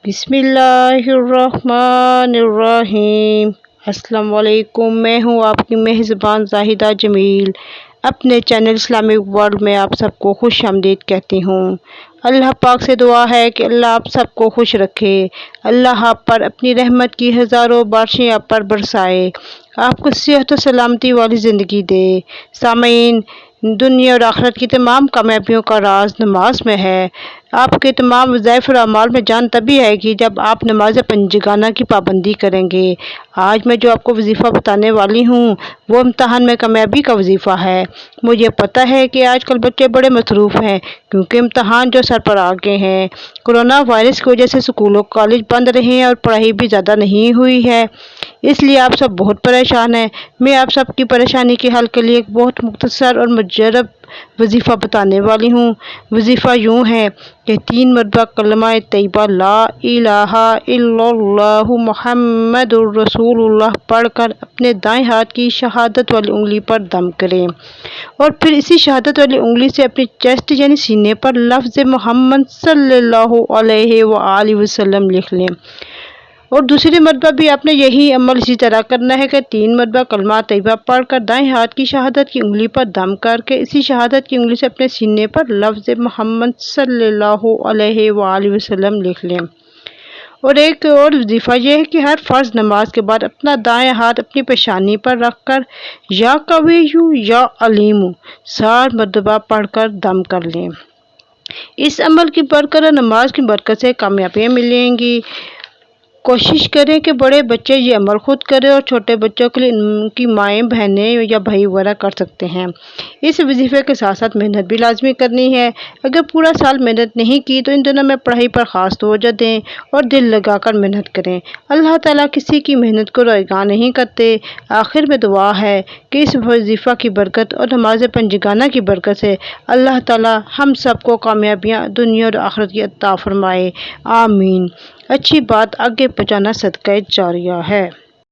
بسم اللہ الرحمن الرحیم۔ السلام علیکم، میں ہوں آپ کی میزبان زاہدہ جمیل۔ اپنے چینل اسلامک ورلڈ میں آپ سب کو خوش آمدید کہتی ہوں۔ اللہ پاک سے دعا ہے کہ اللہ آپ سب کو خوش رکھے، اللہ آپ پر اپنی رحمت کی ہزاروں بارشیں آپ پر برسائے، آپ کو صحت و سلامتی والی زندگی دے۔ سامعین، دنیا اور آخرت کی تمام کامیابیوں کا راز نماز میں ہے۔ آپ کے تمام وظائف اور اعمال میں جان تبھی آئے گی جب آپ نماز پنجگانہ کی پابندی کریں گے۔ آج میں جو آپ کو وظیفہ بتانے والی ہوں وہ امتحان میں کامیابی کا وظیفہ ہے۔ مجھے پتہ ہے کہ آج کل بچے بڑے مصروف ہیں کیونکہ امتحان جو سر پر آ گئے ہیں۔ کورونا وائرس کی وجہ سے اسکول و کالج بند رہے ہیں اور پڑھائی بھی زیادہ نہیں ہوئی ہے، اس لیے آپ سب بہت پریشان ہیں۔ میں آپ سب کی پریشانی کے حل کے لیے ایک بہت مختصر اور مجرب وظیفہ بتانے والی ہوں۔ وظیفہ یوں ہے کہ 3 مرتبہ کلمہ طیبہ لا الہ الا اللہ محمد الرسول اللہ پڑھ کر اپنے دائیں ہاتھ کی شہادت والی انگلی پر دم کریں اور پھر اسی شہادت والی انگلی سے اپنی چیسٹ یعنی سینے پر لفظ محمد صلی اللہ علیہ وآلہ وسلم لکھ لیں، اور دوسری مرتبہ بھی آپ نے یہی عمل اسی طرح کرنا ہے کہ 3 مرتبہ کلمہ طیبہ پڑھ کر دائیں ہاتھ کی شہادت کی انگلی پر دم کر کے اسی شہادت کی انگلی سے اپنے سینے پر لفظ محمد صلی اللہ علیہ وآلہ وسلم لکھ لیں۔ اور ایک اور وظیفہ یہ ہے کہ ہر فرض نماز کے بعد اپنا دائیں ہاتھ اپنی پیشانی پر رکھ کر یا قویّ یا علیم 60 مرتبہ پڑھ کر دم کر لیں۔ اس عمل کی برکت اور نماز کی برکت سے کامیابیاں ملیں گی۔ کوشش کریں کہ بڑے بچے یہ عمل خود کریں اور چھوٹے بچوں کے لیے ان کی مائیں بہنیں یا بھائی وغیرہ کر سکتے ہیں۔ اس وظیفے کے ساتھ ساتھ محنت بھی لازمی کرنی ہے۔ اگر پورا سال محنت نہیں کی تو ان دنوں میں پڑھائی پر خاص توجہ دیں اور دل لگا کر محنت کریں۔ اللہ تعالیٰ کسی کی محنت کو رائیگاں نہیں کرتے۔ آخر میں دعا ہے کہ اس وظیفہ کی برکت اور نماز پنجگانہ کی برکت سے اللہ تعالیٰ ہم سب کو کامیابیاں دنیا اور آخرت کی عطا فرمائے، آمین۔ اچھی بات آگے پہنچانا صدقہ جاریہ ہے۔